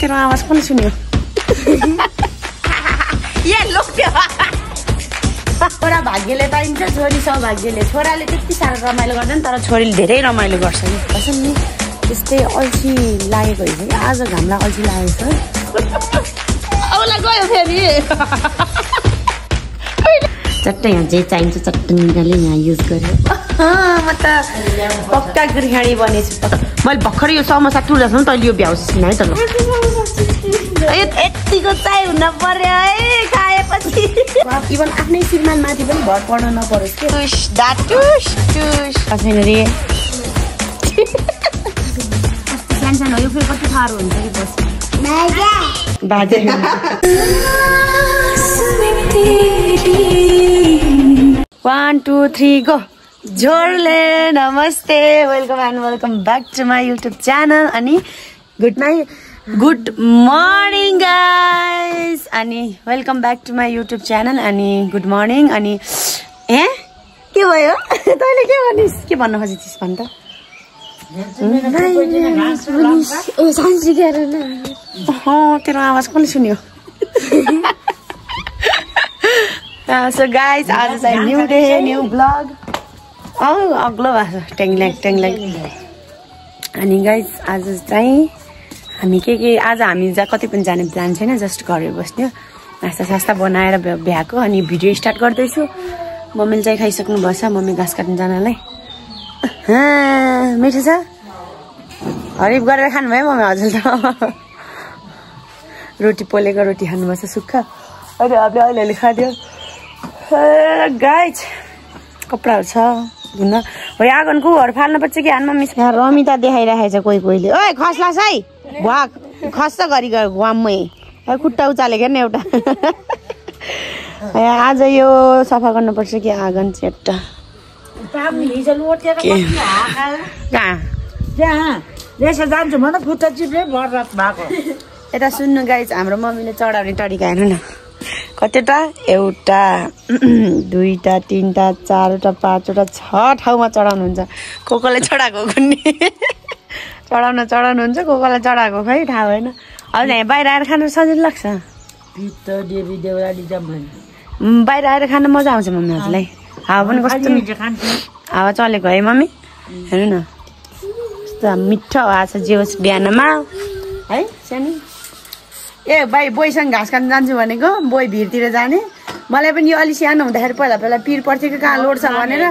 तेरो आवाज कसले सुन्यो छोरा भाग्यले पाइन्छ छोरी सौभाग्यले छोराले त्यति साह्रो रमाइलो गर्दैन तर छोरीले धेरै रमाइलो गर्छ नि भन्छ नि त्यस्तै अल्छी लागेको होइन कि आज घामलाई अल्छी लागेको छ औलाई गयो फेरि चट्टै यहाँ जे चाहिन्छ चट्ट निकाले यहाँ युज गर्यो म त पक्का गृहिणी बनेछु मैले भर्खरै यो समोसा टुर्दासम्म तैँले यो भ्याउँछिस् है त यतिको चाहिँ हुन पर्यो है खाएपछि इभन आफ्नै श्रीमानमाथि पनि भर पर्न नपरोस् के टुस डाटुस टुस छैन रे सानो यो फेरि कति साह्रो हुन्छ कि बस बाजे One, 2, 3, go! Jorle, namaste, welcome and welcome back to my YouTube channel. Ani, good night, good morning, guys. Ani, welcome back to my YouTube channel. Ani, good morning. Ani, के भयो? तैँले के भनिस्? के भन्न खोजेछिस् भन् त? ओ सान्सी के हेर न? तेरो आवाज कसले सुन्यो? So guys, आज चाहिँ न्यू डे न्यू ब्लग अग्लो भएको छ टेङल्याङ अनि गाइज आज चाहिँ हामी के आज हामी कतै पनि जाने प्लान छैन जस्ट घरै बस्ने नास्ता सास्ता बनाएर भ्याएको अनि भिडियो स्टार्ट गर्दैछु मम्मीले चाहिँ खाइसक्नु भएछ मम्मी घाँस काट्नु जानलाई मिठो छ हरिफ गरेर खानुभयो मम्मी हजुर त रोटी पोलेको रोटी खानुभएछ सुक्खा अहिले अलिअलि खादियो गाइज कपडाहरू छ धुन हो आँगनको फाल्नुपर्छ कि हानमा मिस यहाँ रमिता देखाइराखेको छ कोहीले ओए खस्लास है भाग खस्छ गरी घुवाममै खुट्टा उचालेको नि एउटा आज यो सफा गर्नुपर्छ कि आँगन चेट्टा यता सुन्नु गाइज हाम्रो मम्मीले चढाउने तरिका हेर्नु न कतिवटा एउटा दुईटा तीनटा चारवटा पाँचवटा 6 ठाउँमा चढाउनुहुन्छ कोकोले चढाएको कुन्नी चढाउनुहुन्छ कोकोलाई चढाएको खै थाहा भएन अब यहाँ बाहिर आएर खानु सजिलो लाग्छ बाहिर आएर खानु मजा आउँछ मम्मी हजुरलाई हावा पनि कस्तो हावा चलेको है मम्मी हेर्नु न कस्तो मिठो हावा छ जे होस् बिहानमा है सानो ए भाइ बोईसँग घाँस काट्नु जान्छु भनेको बोई भिरतिर जाने मलाई पनि यो अलि सानो हुँदाखेरि पहिला पिर पर्थ्यो कि कहाँ लोड छ भनेर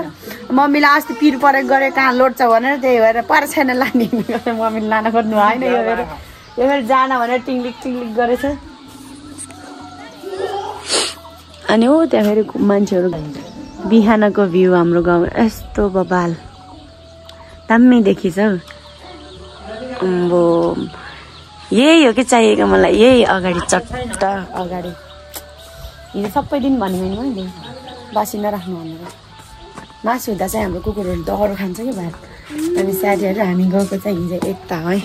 मम्मीलाई अस्ति पिर परेको गरे कहाँ लोड छ भनेर त्यही भएर पर छैन लाने मम्मीले लान खोज्नु होइन यो फेरि जान भनेर टिङ्लिक गरेछ अनि हो त्यहाँ फेरि मान्छेहरू बिहानको भ्यू हाम्रो गाउँ यस्तो बबाल दामी देखिन्छ यही हो कि चाहिएको मलाई यही अगाडि चट्ट अगाडि हिजो सबै दिन भन्यो भने मैले बासी नराख्नु भनेर मासु हुँदा चाहिँ हाम्रो कुकुरहरू दह्रो खान्छ कि भात अनि साथीहरू हामी गएको चाहिँ हिजो यता है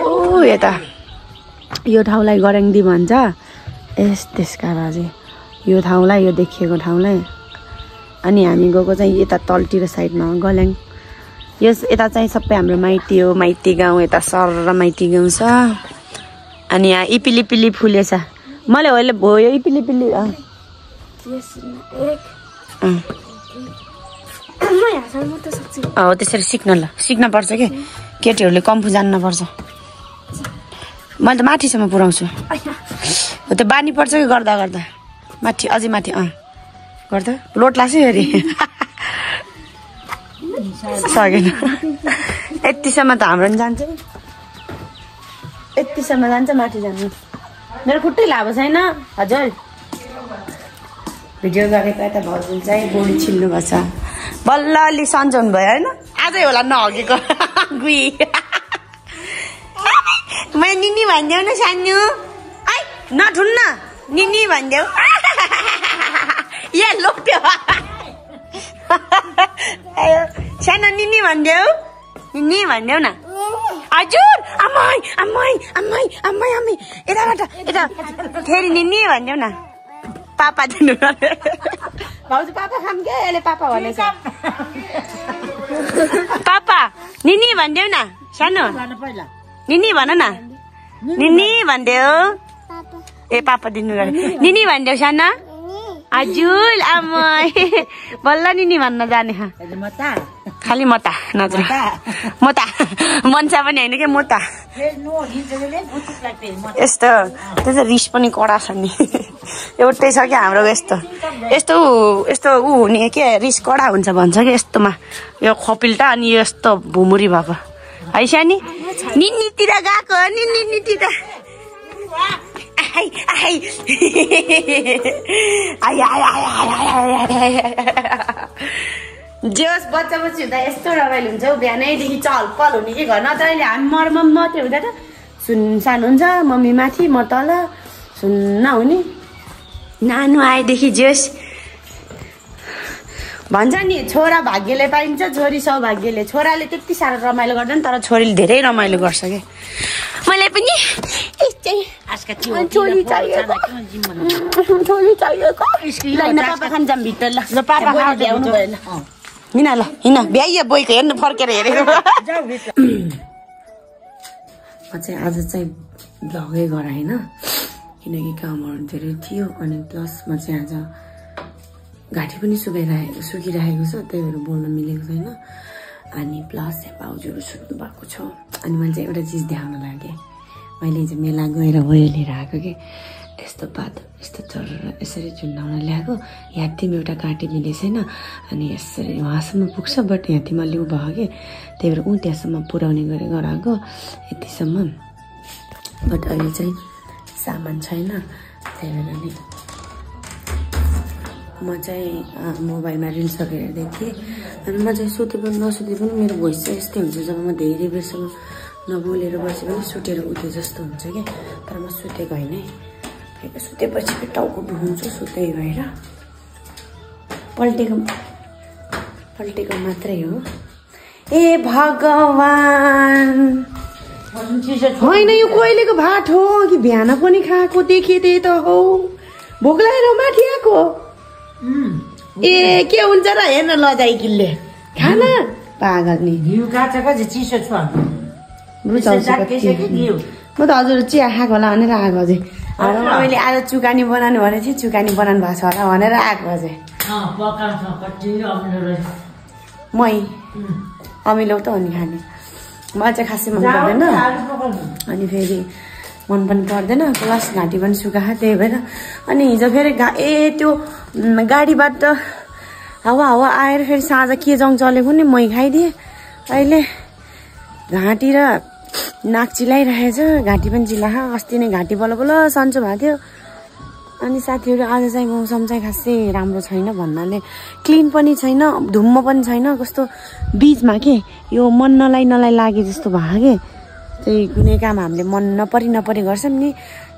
ओ यता यो ठाउँलाई गराङदी भन्छ त्यसका बाजे यो ठाउँलाई यो देखिएको ठाउँलाई अनि हामी गएको चाहिँ यता तलतिर साइडमा गल्याङ यस यता चाहिँ सबै हाम्रो माइती हो माइती गाउँ यता सर माइती गाउँ छ अनि यहाँ इपिलिपिली फुलेछ मैले अहिले भयो इपिलिपिली त्यसरी सिक्न पर्छ कि केटीहरूले कम्फू जान्न पर्छ मैले त माथिसम्म पुऱ्याउँछु हो त्यो बानी पर्छ कि गर्दा माथि अझै माथि गर्दा लोड लाग्छ फेरि सकेन यतिसम्म त हाम्रो पनि जान्छ यतिसम्म जान्छ माथि जानु मेरो खुट्टै लाभो छैन हजुर भिडियो गरेको यता भाउजूले चाहिँ गोडी छिल्नु भएको छ बल्ल अलि सन्चो हुनुभयो होइन आजै होला नहगेको गुई मैले निनी भनिदेऊ न सानो है नठुन्न निनी भनिदेऊ यहाँ लोप्यो सानो निनी भनिदेऊ न हजुर आमै यता फेरि निनी भनिदेऊ न पापा दिनु भाउजू पापा खाम के यसले पापा भनेछ पापा निनी भनिदेऊ न सानो निनी भन न निनी भन्देऊ ए पापा दिनु निनी भन्देऊ साना हजुर आमा बल्ल निनी भन्न जाने खालि मता नजर मता मन्सा पनि होइन कि मता यस्तो त्यो रिस पनि कडा छ नि एउटै छ क्या हाम्रो यस्तो यस्तो यस्तो ऊ हुने के रिस कडा हुन्छ भन्छ कि यस्तोमा यो खपिल्टा अनि यस्तो भुमुरी भएको है सानी निनीतिर गएको निनीतिर जेस बच्चा बच्ची हुँदा यस्तो रमाइलो हुन्छ हौ बिहानैदेखि चहल पहल हुने कि घर नत्र अहिले हामी मरमा मात्रै हुँदा त सुनसान हुन्छ मम्मी माथि म तल सुन्न हुने नानु आएदेखि जेस भन्छ नि छोरा भाग्यले पाइन्छ छोरी सौभाग्यले छोराले त्यति साह्रो रमाइलो गर्दैन तर छोरीले धेरै रमाइलो गर्छ क्या मलाई पनि छोरी चाहिएको पापा खान जाऊँ भित्र ल पापा भ्याउनु भएन हिँड ल हिँड भ्याइयो बोइको हेर्नु फर्केर हेरेको म चाहिँ आज चाहिँ भ्लगै गराएन किनकि कामहरू धेरै थियो अनि प्लस म चाहिँ आज घाँटी पनि सुकिरहेको छ त्यही भएर बोल्न मिलेको छैन अनि प्लस भाउजूहरू सुत्नु भएको छ अनि मैले चाहिँ एउटा चिज देखाउन लागेँ मैले चाहिँ मेला गएर भयो लिएर आएको कि यस्तो पात यस्तो चरेर यसरी झुन्डाउन ल्याएको यात्तीमा एउटा काँटी मिलेको छैन अनि यसरी उहाँसम्म पुग्छ बट यात्तीमा लिउ भयो कि त्यही भएर ऊ त्यहाँसम्म पुर्याउने गरेर गराएको यतिसम्म बट अहिले चाहिँ सामान छैन त्यही भएर नि म चाहिँ मोबाइलमा रिल्सहरू हेर्दै थिएँ अनि म चाहिँ सुते पनि नसुते पनि मेरो भोइस चाहिँ यस्तै हुन्छ जब म धेरै बेरसम्म नबोलेर बसे पनि सुतेर उठे जस्तो हुन्छ क्या तर म सुतेको होइन है सुतेपछि फेरि टाउको दुखाउँछु सुते भएर पल्टेको मात्रै हो ए भगवान् होइन यो कहिलेको भात हो कि बिहान पनि खाएको देखेँ त्यही त हो भोक लागेर माथि आएको ए के हुन्छ र हेर्न लजाइ किल्ले खाना पागल नि घिउ काचेको चिसो छ म त हजुर चिया खाएको होला भनेर आएको अझै मैले आज चुकानी बनाउनु भनेको थिएँ चुकानी बनाउनु भएको छ होला भनेर आएको अझै मै अमिलो त हो नि खाने मलाई चाहिँ खासै मन पर्दैन अनि फेरि मन पनि पर्दैन प्लस घाँटी पनि सुकाएको त्यही भएर अनि हिजो फेरि त्यो गाडीबाट हावा आएर फेरि साँझ के जङ चलेको नि मै खाइदिएँ अहिले घाँटी र नाक चिलाइरहेछ घाँटी पनि चिलाहा अस्ति नै घाँटी बल्ल बल्ल सन्चो भएको थियो अनि साथीहरू आज चाहिँ मौसम चाहिँ खासै राम्रो छैन भन्नाले क्लिन पनि छैन धुम्म पनि छैन कस्तो बिचमा के यो मन नलाई लागे जस्तो भयो के त्यही कुनै काम हामीले मन नपरी गर्छौँ नि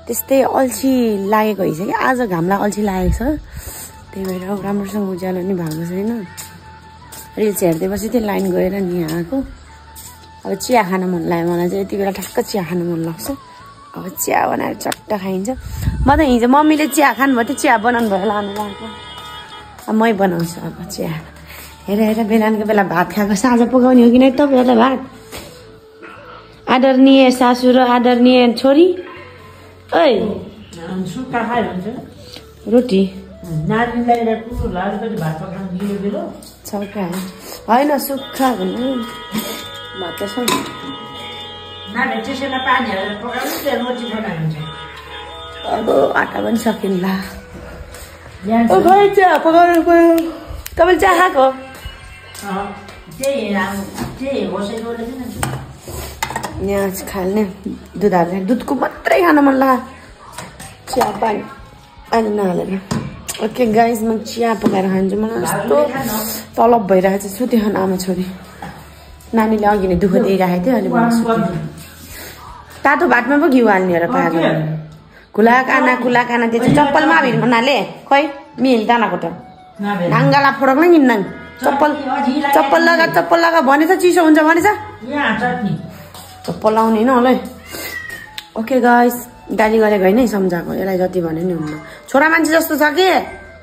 त्यस्तै अल्छी लागेको रहेछ कि आज घामलाई अल्छी लागेको छ त्यही भएर राम्रोसँग उज्यालो नि भएको छैन रिल्स हेर्दै बसी त्यो लाइन गएर नि आएको अब चिया खान मन लाग्यो मलाई चाहिँ यति बेला ठ्याक्क चिया खानु मन लाग्छ अब चिया बनाएर चट्ट खाइन्छ म त हिजो मम्मीले चिया खानु भयो चिया बनाउनु भयो लानु लगाएको अब मै बनाउँछु अब चिया हेर बेलानको बेला भात खाएको साँझ पकाउने हो कि नै तपाईँहरूलाई भात आदरणीय सासू र आदरणीय छोरी ओइ रोटी होइन सुक्खा भन्नु भात छ अब आटा पनि सकिन्ला चिया पकाउनु पऱ्यो तपाईँले चिया खाएको यहाँ खाल्ने दुध हाल्ने दुधको मात्रै खान मन लाग्यो चिया पानी अनि नहालेर ओके गाइस म चिया पकाएर खान्छु मलाई यस्तो तलब भइरहेको छ सुते खान आमा छोरी नानीले अघि नै दुःख दिइरहेको थियो अनि मलाई सुते तातो भातमा पो घिउ हाल्ने हो र पागल खुला काना त्यो चाहिँ चप्पलमा भिड भन्नाले खै मिल दानाको त ढाङ्गाला फोडक नै हिँड्न चप्पल लगा भनेछ चिसो हुन्छ भनेछ चप्पल लाउने होइन होला ओके गाइस गाली गरेको होइन सम्झाएको यसलाई जति भने नि हुन्न छोरा मान्छे जस्तो छ के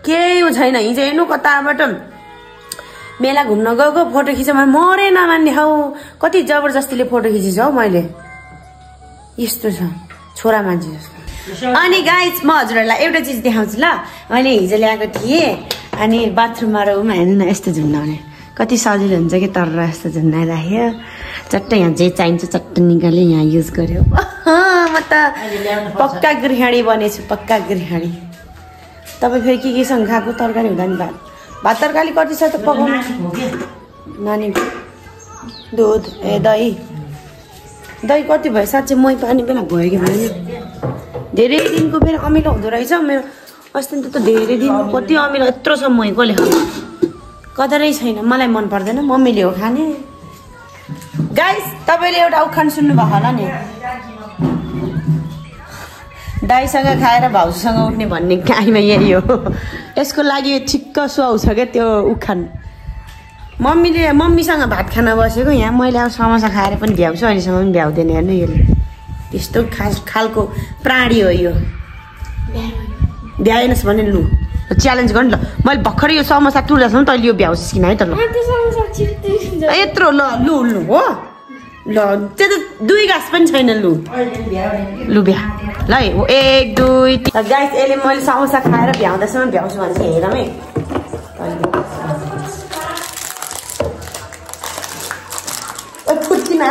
केही छैन हिजो हेर्नु कताबाट मेला घुम्न गएको फोटो खिच्यो भने मरै नमान्ने हौ कति जबरजस्तीले फोटो खिचेछु हौ मैले यस्तो छ छोरा मान्छे जस्तो। अनि गाइज म हजुरहरूलाई एउटा चिज देखाउँछु ल। मैले हिजो ल्याएको थिएँ अनि बाथरुममा रुम हेर्नु न यस्तो झुन्डाउने कति सजिलो हुन्छ कि तर यस्तो झुन्डाइराख्यो चट्ट यहाँ जे चाहिन्छ चट्ट निकाल्यो यहाँ युज गर्यो। म त पक्का गृहिणी बनेछु पक्का गृहिणी। तपाईँ फेरि केसँग खाएको तरकारी हुँदा नि भात तरकारी कति छ त पकाउनु नानीको दुध ए दही कति भयो साँच्चै मही पानी बेला भयो कि भयो नि धेरै दिनको फेरि अमिलो हुँदो रहेछ मेरो। अस्ति त धेरै दिन कति अमिलो यत्रो छ मही कसले खानु कदरै छैन मलाई मन पर्दैन मम्मीले हो खाने। गाइस तपाईँले एउटा उखान सुन्नुभएको होला नि दाइसँग खाएर भाउजूसँग उठ्ने भन्ने काहीमा यही हो। यसको लागि ठिक्क सुहाउँछ क्या त्यो उखान। मम्मीसँग भात खान बसेको यहाँ मैले अब समोसा खाएर पनि भ्याउँछु अहिलेसम्म पनि भ्याउँदैन हेर्नु यसले यस्तो खालको प्राणी हो यो। भ्याएनस् भने लु च्यालेन्ज गर्नु ल मैले भर्खरै यो समोसा तुर्दासम्म तैँले यो भ्याउँछस् कि है त ल यत्रो ल लु लु हो ल त्यो त 2 घाँस पनि छैन लु लु भ्या ल है 1 2 3 गाइस यसले मैले समोसा खाएर भ्याउँदासम्म भ्याउँछु भने चाहिँ हेरौँ है फुट्किन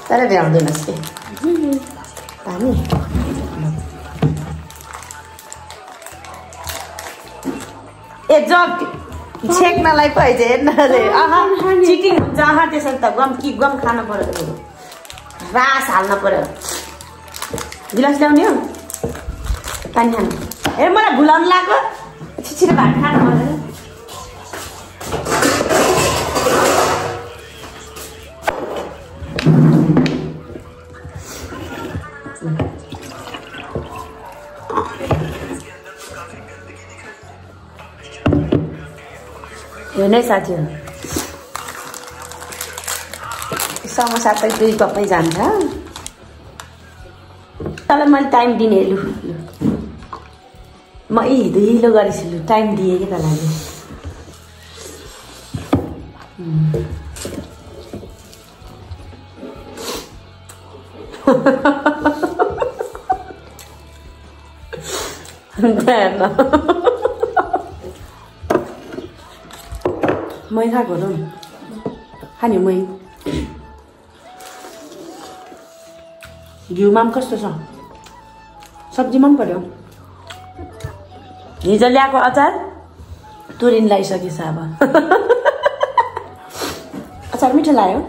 तर भ्याउँदैनस् के पानी ए जग छेक्नलाई पो है हेर्न चिटिङ हुन्छ त्यसरी त गम खानु पर्यो त रास हाल्न पर्यो। गिलास ल्याउने हो पानी खानु ए मलाई भुलाउनु लाग्यो छिटो भात खानु पर्दैन। यो नै साथीहरू समोसा त 2 कपै जान्छ तर मैले टाइम दिने लु म हिलो गरेछु लु टाइम दिएँ कि तँलाई मै खाएको र खाने मै घिउमा पनि कस्तो छ सब्जी मन पर्यो। हिजो ल्याएको अचार तुरिन लगाइसकेछ अब अचार मिठो लाग्यो।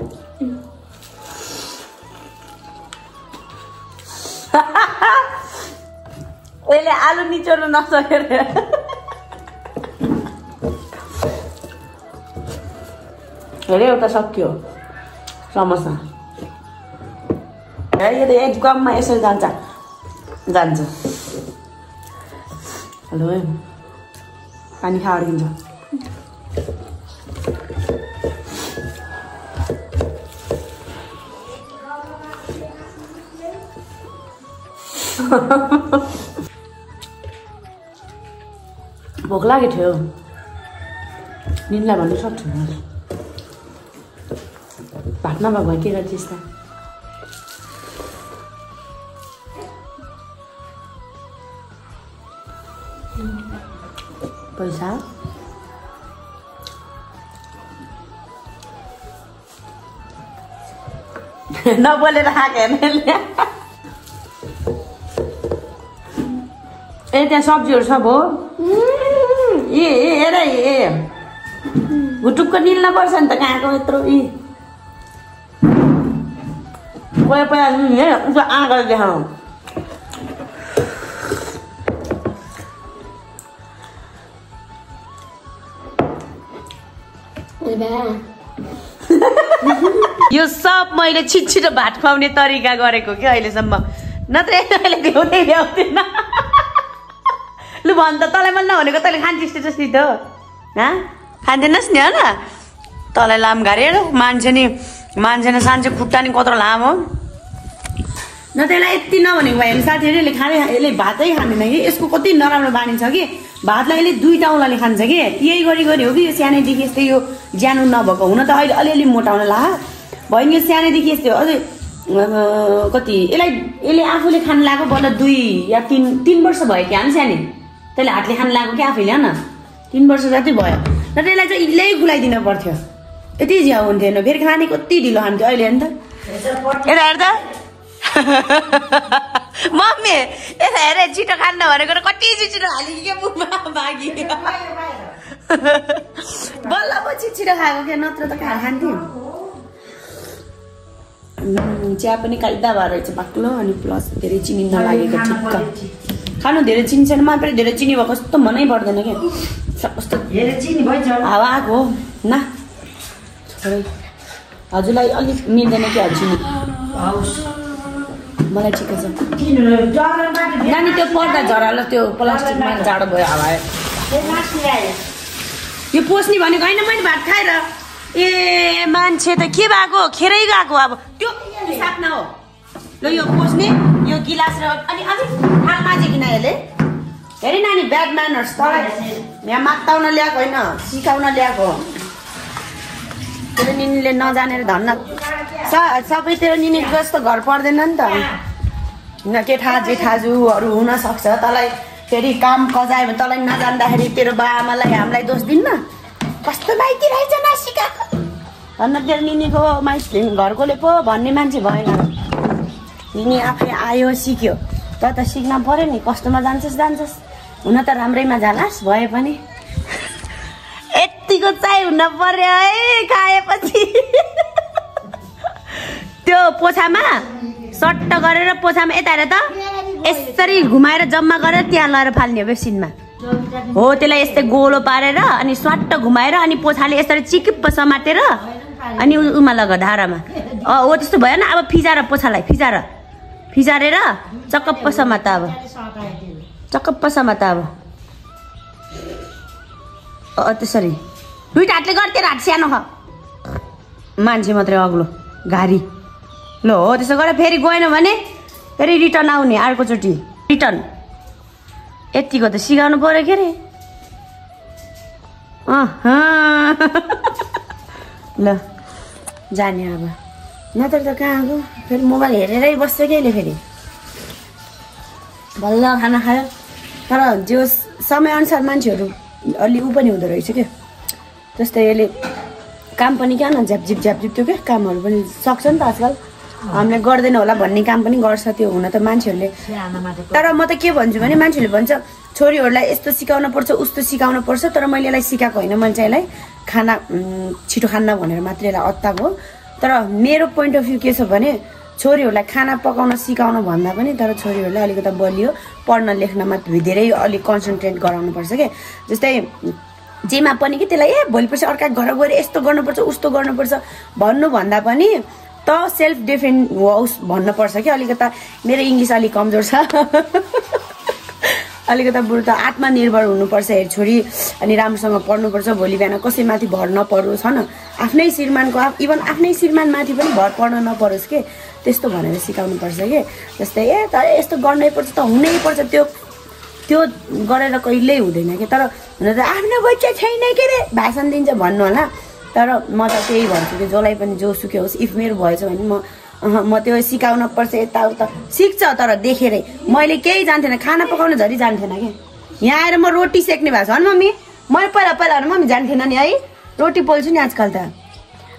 यसले आलु निचोर्नु नसकेर हेरे एउटा सक्यो समोसा यो त एक गममा यसरी जान्छ हेलो पानी खा अड्किन्छ। भोक लागेको थियो निनलाई भन्नु सक्छु भात नभएको भए के गर्छस् त पैसा नबोलेर खाएको हेर्ने ए त्यहाँ सब्जीहरू सब हो ए हेर ए घुटुक्क निल्न पर्छ नि त कहाँको यत्रो पहिला उसको आँखाले देखाउनु यो सब मैले छिटो भात खुवाउने तरिका गरेको कि अहिलेसम्म नत्र अहिले भ्याउँदैन लु भन् त तँलाई मैले नभनेको तैँले खान्छस् जस्तै त खाँदैनस् नि होइन तँलाई लामघारे मान्छे न सान्छे खुट्टा नि कत्रो लामो न त्यसलाई यति नभनेको भयो भने साथीहरूले यसले भातै खाँदैन कि यसको कति नराम्रो बानी छ कि भातलाई यसले 2 टाउलाले खान्छ कि यही गरी हो कि यो सानैदेखि यस्तै यो ज्यानो नभएको हुन त अहिले अलिअलि मोटाउन ला बहिनी सानैदेखि यस्तै हो अझै कति यसले आफूले खान लाग्यो बल्ल 2 या 3 वर्ष भयो कि हामी सानी तैँले हातले खान लाग्यो कि आफैले न 3 वर्ष जति भयो र त्यसलाई चाहिँ इल्लै खुलाइदिनु पर्थ्यो यति झ्याउ हुन्थेन फेरि खाने कति ढिलो खान्थ्यो अहिले नि त यता हेर त मम्मी यता हेर छिटो खान्न भनेको कति छिटो हाल्यो के मुखमा भागी बल्ल पो छिटो खाएको क्या नत्र त कहाँ खान्थ्यो चिया पनि काइदा भएर रहेछ बाक्लो अनि प्लस धेरै चिनी नलागेको ठिक्क खानु धेरै चिनी छैन मलाई पनि धेरै चिनी भएको कस्तो मनै पर्दैन क्या कस्तो धेरै चिनी भइन्छ हावा आएको न हजुरलाई अलिक मिल्दैन कि चिनी मलाई ठिकै छ नानी त्यो पर्दा झरालो त्यो प्लास्टिकमा जाडो भयो हावा यो पोस्ने भनेको होइन मैले भात खाएर ए मान्छे त के भएको खेरै गएको अब त्यो साथमा हो ल यो पोस्ने यो गिलास र अनि अझै थाल माझे किन यसले हेरे नानी ब्याड म्यानर्स तँलाई यहाँ मात्ताउन ल्याएको होइन सिकाउन ल्याएको तेरो निनीले नजानेर धन्न सबै तेरो निनी जस्तो घर पर्दैन नि त केटा जेठाजुहरू हुनसक्छ तँलाई फेरि काम कजायो भने तँलाई नजान्दाखेरि तेरो बाआमालाई हामीलाई दोष दिन्न कस्तो माइती रहेछ नसिकाएको धन्न तेरो निनीको माइती घरकोले पो भन्ने मान्छे भएन निनी आफै आयो सिक्यो त सिक्न पर्यो नि कस्तोमा जान्छस् हुन त राम्रैमा जालास् भए पनि यतिको चाहिँ हुन पर्यो है खाएपछि त्यो पोछामा सट्ट गरेर पोछामा यता हेर त यसरी घुमाएर जम्मा गरेर त्यहाँ लगेर फाल्ने हो बेसिनमा हो त्यसलाई यस्तै गोलो पारेर अनि स्वाट्ट घुमाएर अनि पोछाले यसरी चिकिप्प समातेर अनि उमा लग धारामा हो त्यस्तो भएन अब फिजाएर पोछालाई फिजारेर चक्कप्प समात अब चक्कप्प समात अब त्यसरी दुईटा हातले गर्थ्यो हात सानो ख मान्छे मात्रै अग्लो घारी ल हो त्यसो गरेर फेरि गएन भने फेरि रिटर्न आउने अर्कोचोटि रिटर्न यतिको त सिकाउनु पर्यो के अरे ल जाने अब नत्र त कहाँ गयो फेरि मोबाइल हेरेरै बस्छ कि अहिले फेरि बल्ल खाना खायो तर जो समयअनुसार मान्छेहरू अलि ऊ पनि हुँदो रहेछ क्या जस्तै यसले काम पनि क्या न झ्यापझिप त्यो क्या कामहरू पनि सक्छ नि त आजकल हामीले गर्दैन होला भन्ने काम पनि गर्छ त्यो हुन त मान्छेहरूले तर म त के भन्छु भने मान्छेहरूले भन्छ छोरीहरूलाई यस्तो सिकाउन पर्छ उस्तो सिकाउन पर्छ तर मैले यसलाई सिकाएको होइन मैले चाहिँ यसलाई खाना छिटो खान्न भनेर मात्रै यसलाई अत्ताको तर मेरो पोइन्ट अफ भ्यू के छ भने छोरीहरूलाई खाना पकाउन सिकाउन भन्दा पनि तर छोरीहरूलाई अलिकति बलियो पढ्न लेख्नमा धेरै अलिक कन्सन्ट्रेट गराउनुपर्छ क्या जस्तै जेमा पनि कि त्यसलाई भोलिपछि अर्का घर गएर यस्तो गर्नुपर्छ उस्तो गर्नुपर्छ भन्नुभन्दा पनि त सेल्फ डिफेन्ड होस् भन्नुपर्छ कि अलिकति मेरो इङ्ग्लिस अलिक कमजोर छ अलिकति बरु त आत्मनिर्भर हुनुपर्छ छोरी अनि राम्रोसँग पढ्नुपर्छ भोलि बिहान कसैमाथि भर नपरोस् होइन आफ्नै श्रीमानको इभन आफ्नै श्रीमानमाथि पनि भर पर्न नपरोस् के त्यस्तो भनेर सिकाउनु पर्छ कि जस्तै तर यस्तो गर्नैपर्छ त हुनैपर्छ त्यो गरेर कहिल्यै हुँदैन कि तर हुन त आफ्नो बच्चा छैन के अरे भाषण दिन्छ भन्नु होला तर म त त्यही भन्छु कि जसलाई पनि जोसुकै होस् इफ मेरो भएछ भने म त्यो सिकाउन पर्छ यताउता सिक्छ तर देखेरै मैले केही जान्थेन खाना पकाउन झरी जान्थेन कि यहाँ आएर म रोटी सेक्ने भएको छ मम्मी मैले पहिला मम्मी जान्थेन नि है रोटी पोल्छु नि आजकल त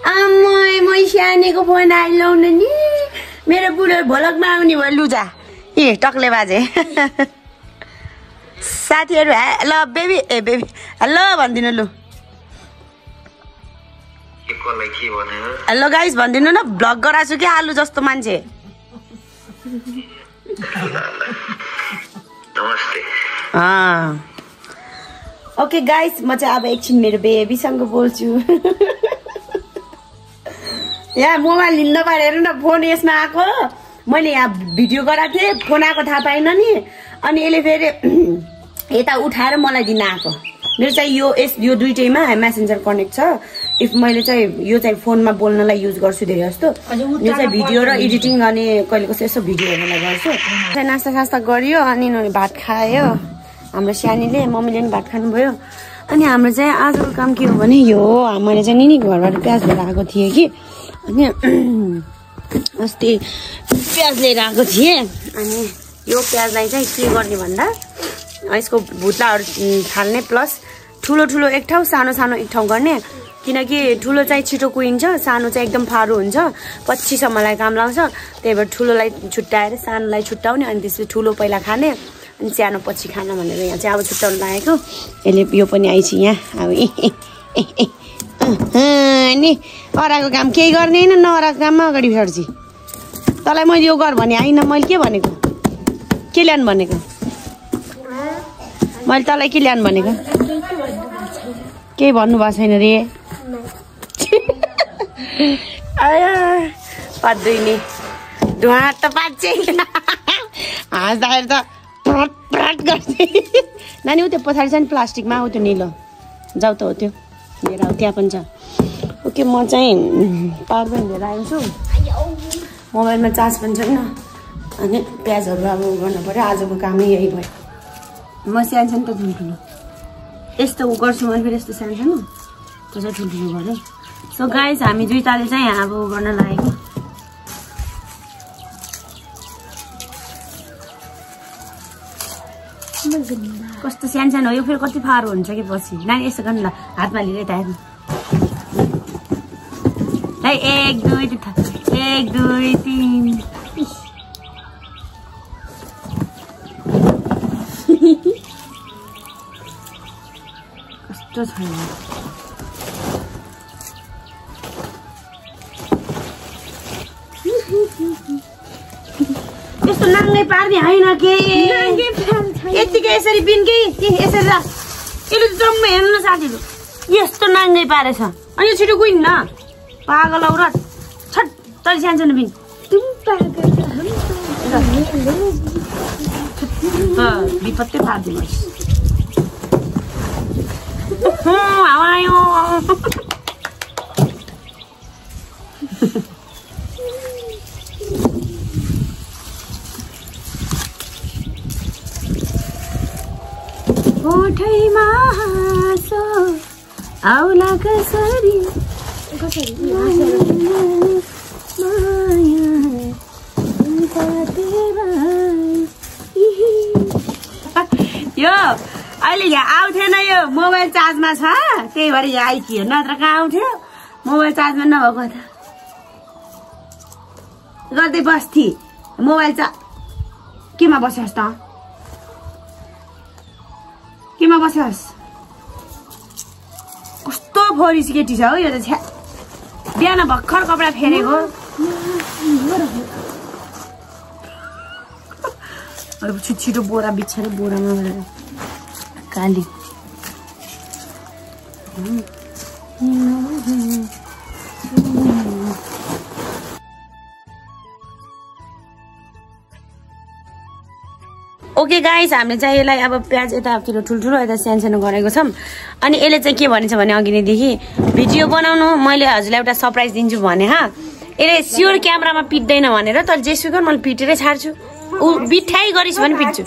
म सानेको फोन आइलाउन नि मेरो बुढो भोलकमा आउने भयो लुजा टक्ले बाजे साथीहरू ल बेबी हेलो भनिदिनु लु हेलो गाइस भनिदिनु न भ्लग गराएको छु कि आलु जस्तो मान्छे ओके गाइस म चाहिँ अब एकछिन मेरो बेबीसँग बोल्छु यहाँ मोबाइल हिँड्न पारेर न फोन यसमा आएको मैले यहाँ भिडियो गराएको थिएँ फोन आएको थाहा पाइनँ नि अनि यसले फेरि यता उठाएर मलाई दिन आएको मेरो चाहिँ यो दुइटैमा मेसेन्जर कनेक्ट छ इफ मैले चाहिँ यो चाहिँ फोनमा बोल्नलाई युज गर्छु धेरै जस्तो यो चाहिँ भिडियो र एडिटिङ अनि कहिले कसो यसो भिडियो हेर्नलाई गर्छु नास्ता गरियो अनि भात खायो हाम्रो सानीले मम्मीले पनि भात खानुभयो अनि हाम्रो चाहिँ आजको काम के हो भने यो हो मैले चाहिँ निनी घरबाट प्याज लिएर आएको थिएँ कि अनि अस्ति प्याज लिएर आएको थिएँ अनि यो प्याजलाई चाहिँ के गर्ने भन्दा यसको भुत्लाहरू फाल्ने प्लस ठुलो ठुलो एक ठाउँ सानो सानो एक ठाउँ गर्ने किनकि ठुलो चाहिँ छिटो कुहिन्छ सानो चाहिँ एकदम फारो हुन्छ पछिसम्मलाई काम लाग्छ त्यही भएर ठुलोलाई छुट्याएर सानोलाई छुट्याउने अनि त्यसपछि ठुलो पहिला खाने अनि सानो पछि खाना भनेर यहाँ चाहिँ अब छुट्याउनु लागेको यसले यो पनि आइछ यहाँ अब नि अराको काम केही गर्ने होइन नअराको काममा अगाडि सर्छ तँलाई मैले यो गर भने आइन मैले के भनेको के ल्याउनु भनेको मैले तँलाई के ल्याउनु भनेको केही भन्नुभएको छैन रे पाँच्दै नि धुवा त पाँच्छ हाँस्दाखेरि त प्रट प्रट गर्थे नानी उ त्यो पछाडि छ नि प्लास्टिकमा उ त्यो निलो जाऊ त हो त्यो लिएर आऊ त्यहाँ पनि छ ओके म चाहिँ पावर ब्याङ्क लिएर आएको छु मोबाइलमा चार्ज पनि छैन अनि प्याजहरू अब गर्नु पऱ्यो आजको कामै यही भयो म सानो सानो त ठुल्ठुलो यस्तो उ गर्छु भने फेरि यस्तो सानो सानो त्यो चाहिँ ठुल्ठुलो गऱ्यो सो गाइस हामी दुईटाले चाहिँ अब गर्न लागेको कस्तो सानो सानो हो यो फेरि कति फारो हुन्छ कि पछि नानी यस्तो गर्नु ल हातमा लिएर यता हेर्नु है 1 2 3 कस्तो छैन यस्तो नाङ्गै पार्ने होइन के यतिकै यसरी बिनकै यसरी राख यसले जम्मै हेर्नु साथीहरू यस्तो नाङ्गै पारेछ अनि यो छिटो कुहिन्न पागल औरत छट तैँले सानो सानो बिन विपत्तै पारिदिनु हावायो कोठैमा हाँसो आउला कसरी यो अहिले यहाँ आउँथेन यो मोबाइल चार्जमा छ त्यही भएर यहाँ आइकियो नत्र कहाँ आउँथ्यो मोबाइल चार्जमा नभएको त गर्दै बस्थी मोबाइल केमा बस्योस् त केमा बस्योस् कस्तो फोरिस केटी छ हो यो त छ्या बिहान भर्खर कपडा फेरेको छिटो बोरा बिछेर बोरामा काली ओके गाइस हामीले चाहिँ यसलाई अब प्याज यतातिर ठुल्ठुलो यता सानो सानो गरेको छौँ अनि यसले चाहिँ के भन्छ भने अघि नैदेखि भिडियो बनाउनु मैले हजुरलाई एउटा सरप्राइज दिन्छु भने यसले स्योर क्यामेरामा पिट्दैन भनेर तर जेसुकै मैले पिटेरै छाड्छु ऊ बिठाइ गरिस् भने पिट्छु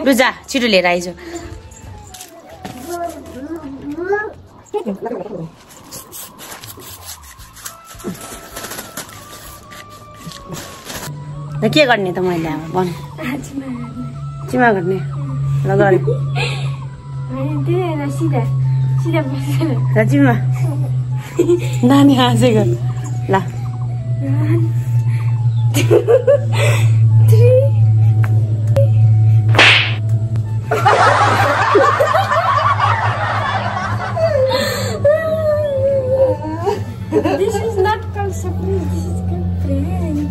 लु जा छिटो लिएर आइज के गर्ने त मैले अब भन चिमा गर्ने ल गरे चिमा नानी हाँसेको ल This is not called surprise, this is called prank.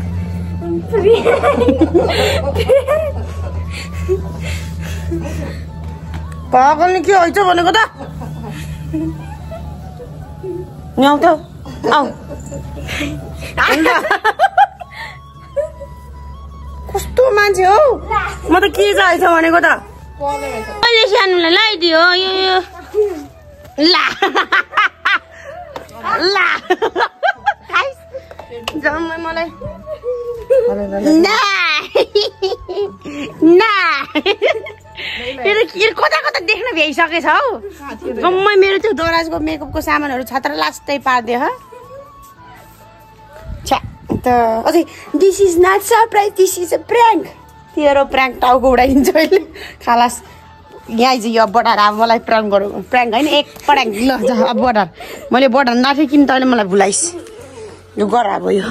पागलले के हैछ भनेको त न्याउ त आउ कस्तो मान्छे हौ म त के चाहिन्छ भनेको त अहिले सानोलाई लगाइदियो यो ला ला जम्मै मलाई ना ना यो यो कता कता देख्न भ्याइसकेछ हौ जम्मै मेरो त्यो दराजको मेकअपको सामानहरू छत्र लास्टै पार्दियो ह छ्या त अझै this is not surprise this is a prank तेरो प्र्याङ्क टाउको उडाइदिन्छ अहिले खालास यहाँ आइज यो बडार अब मलाई प्र्याङ्क गरौँ प्र्याङ्क होइन एक प्र्याङ्क ल अब बडार मैले बडार नफेकिन तैँले मलाई भुलाइस् यो गर अब यो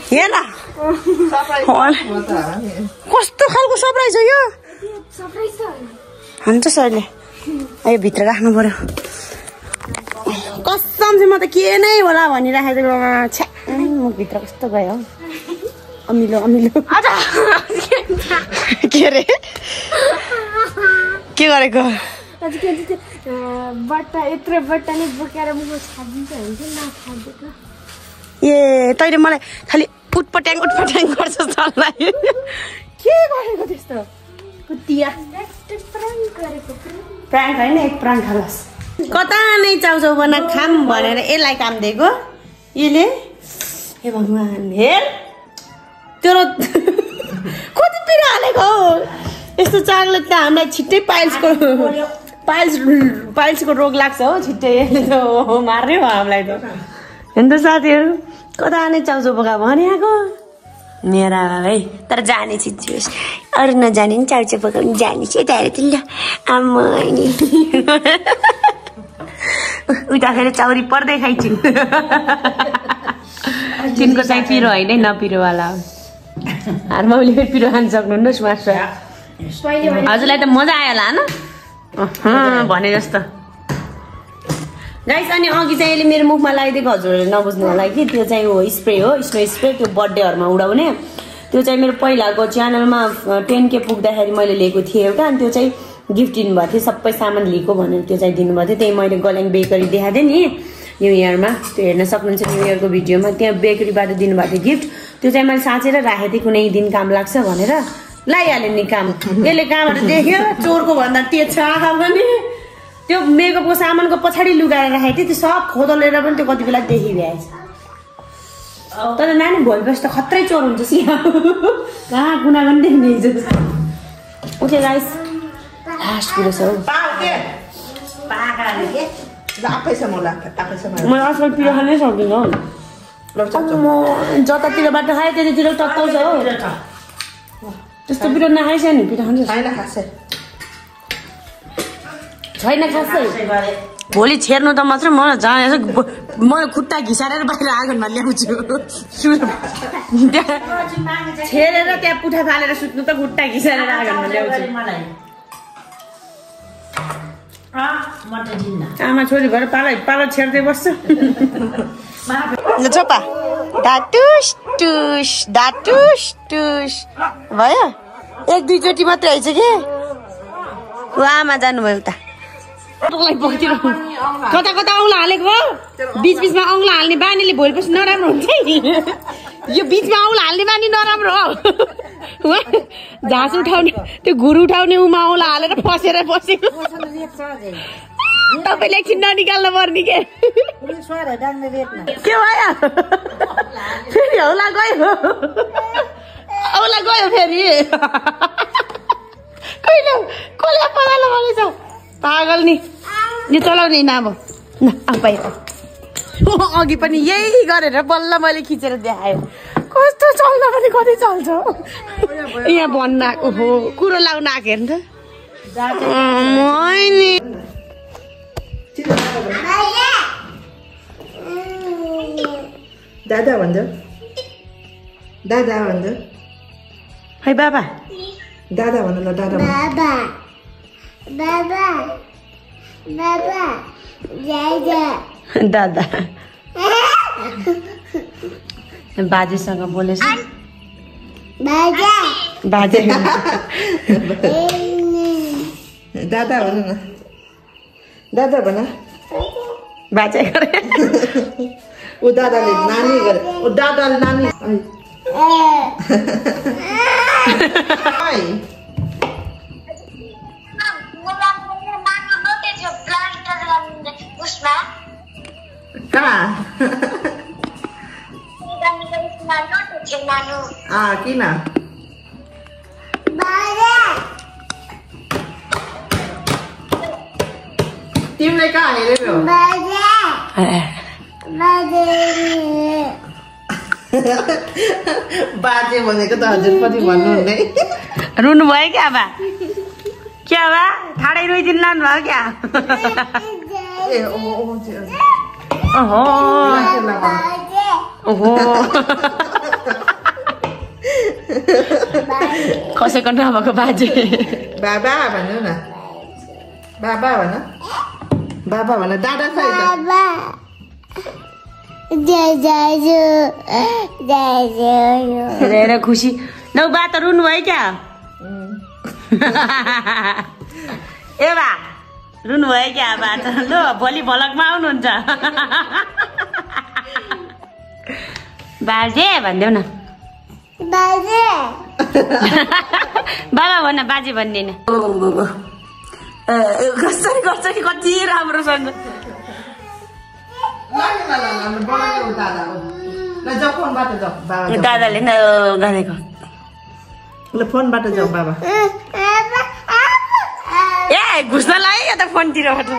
हेर कस्तो खालको सरप्राइज हो यो हुन्छ सरले यो भित्र राख्नु पर्यो कसम चाहिँ म त के नै होला भनिराखेको छ्या म भित्र कस्तो गयो हौ अमिलो अमिलो के अरे के गरेको बट्टा यत्रो बट्टाले बोकेर म छाडिन्छ हुन्छ नछाडेको ए तैँले मलाई खालि उटपट्याङ गर्छ तँलाई के गरेको त्यस्तो कुतिया प्राङ्क होइन एक प्राङ्क खालास कता नै चाउचाउ बना खाम भनेर यसलाई काम दिएको यसले ए भगवान् हेर तेरो कति पिरो हालेको हो यस्तो चारोले त हामीलाई छिट्टै पाइल्सको रोग लाग्छ हो छिट्टै यसले त मार्ने हो हामीलाई त होइन त साथीहरू कता नै चाउचाउ पका भने आएको मेरा है तर जाने चिज अरू नजाने नि चाउचाउ पकाउनु जाने चाहिँ यता हेर ल आम्मै उता फेरि चाउरी पर्दै खाइछिन् तिनको चाहिँ पिरो होइन नपिरोवाला हारमा उसले फेरि पिरो खान सक्नुहुन्न सुमास हजुरलाई त मजा आयो होला होइन भने जस्तो गाइस अनि अघि चाहिँ यसले मेरो मुखमा लगाइदिएको हजुरहरूले नबुझ्नु होला कि त्यो चाहिँ हो स्प्रे हो स्नो स्प्रे त्यो बर्थडेहरूमा उडाउने त्यो चाहिँ मेरो पहिलाको च्यानलमा 10K पुग्दाखेरि मैले लिएको थिएँ एउटा अनि त्यो चाहिँ गिफ्ट दिनुभएको थियो सबै सामान लिएको भनेर त्यो चाहिँ दिनुभएको थियो त्यही मैले गल्याङ बेकरी देखाएको थिएँ नि न्यु इयरमा त्यो हेर्न सक्नुहुन्छ न्यु इयरको भिडियोमा त्यहाँ बेकरीबाट दिनुभएको थियो गिफ्ट त्यो चाहिँ मैले साँचेर राखेको थिएँ कुनै दिन काम लाग्छ भनेर लगाइहालेँ नि काम यसले कहाँबाट देख्यो चोरको भन्दा तेज आँखा पनि त्यो मेकअपको सामानको पछाडि लुगाएर राखेको थिएँ त्यो सब खोदलेर पनि त्यो कति बेला देखिभ्याएछ तर नानी भोलिपछि त खत्रै चोर हुन्छ सिया कहाँ कुना पनि देख्ने ओके गाइस लास्ट कुरो छ मैले आजकल पिरो खानै सक्दिनँ जतातिरबाट खाएँ त्यतातिर टत्ताउँछ हो त्यस्तो पिरो नखाइस नि पिरो खान्छ छैन खासै भोलि छेर्नु त मात्र म जहाँ म खुट्टा घिसारेर बाहिर आँगनमा ल्याउँछु छेरेर त्यहाँ पुठा फालेर सुत्नु त खुट्टा घिसारेर आँगनमा ल्याउँछु आमा छोरी भएर पालो छेर्दै बस्छ चोपा डाटुस टुस डाटुस टुस भयो एक दुईचोटि मात्रै आइछ कि ऊ आमा जानुभयो उता कता कता औँला हालेको बिच बिचमा औँला हाल्ने बानीले भोलिपछि नराम्रो हुन्छ नि यो बिचमा औँला हाल्ने बानी नराम्रो हो झाँस उठाउने त्यो घुर उठाउने उमा औँला हालेर फसेर बसेको तपाईँले एकछिन ननिकाल्नु पर्ने के भयो फेरि औँला गयो फेरि कहिले कसले पलालो भनेछ पागल नि यो चलाउने न अब बाहिर अघि पनि यही गरेर बल्ल मैले खिचेर देखाएँ कस्तो चल्दा पनि कति चल्छ यहाँ भन्न आएको हो कुरो लाउन आएको हेर्नु त दादा भन्दा है बाबा दादा भन्नु ल दादा दादा बाजेसँग बोलेछ बाजे दादा भन्नु न दादा भन बाजे गरे ऊ दादाले नानी गरे ऊ दादाले नानी किन नै कहाँ हेऱ्यो बाजे भनेको त हजुर पनि भन्नु हुँदै रुनु भयो क्या बा क्या बा ठाडै रोइदिनु लानु भयो क्या ए ओहो ओहो कसैको नभएको बाजे बाबा भन्नु न बाबा भन बाबा भन दादा छ हेरेर खुसी न बा त रुनु भयो क्या ए बा रुनु भयो क्या बा त ल भोलि भलकमा आउनुहुन्छ बाजे भनिदेऊ न बाबा भन्न बाजे भन्दिन कसरी गर्छ कि कति राम्रोसँग दादाले न गरेको ल फोनबाट जाऊ बाबा ए घुस्न लाग्यो त फोनतिरबाट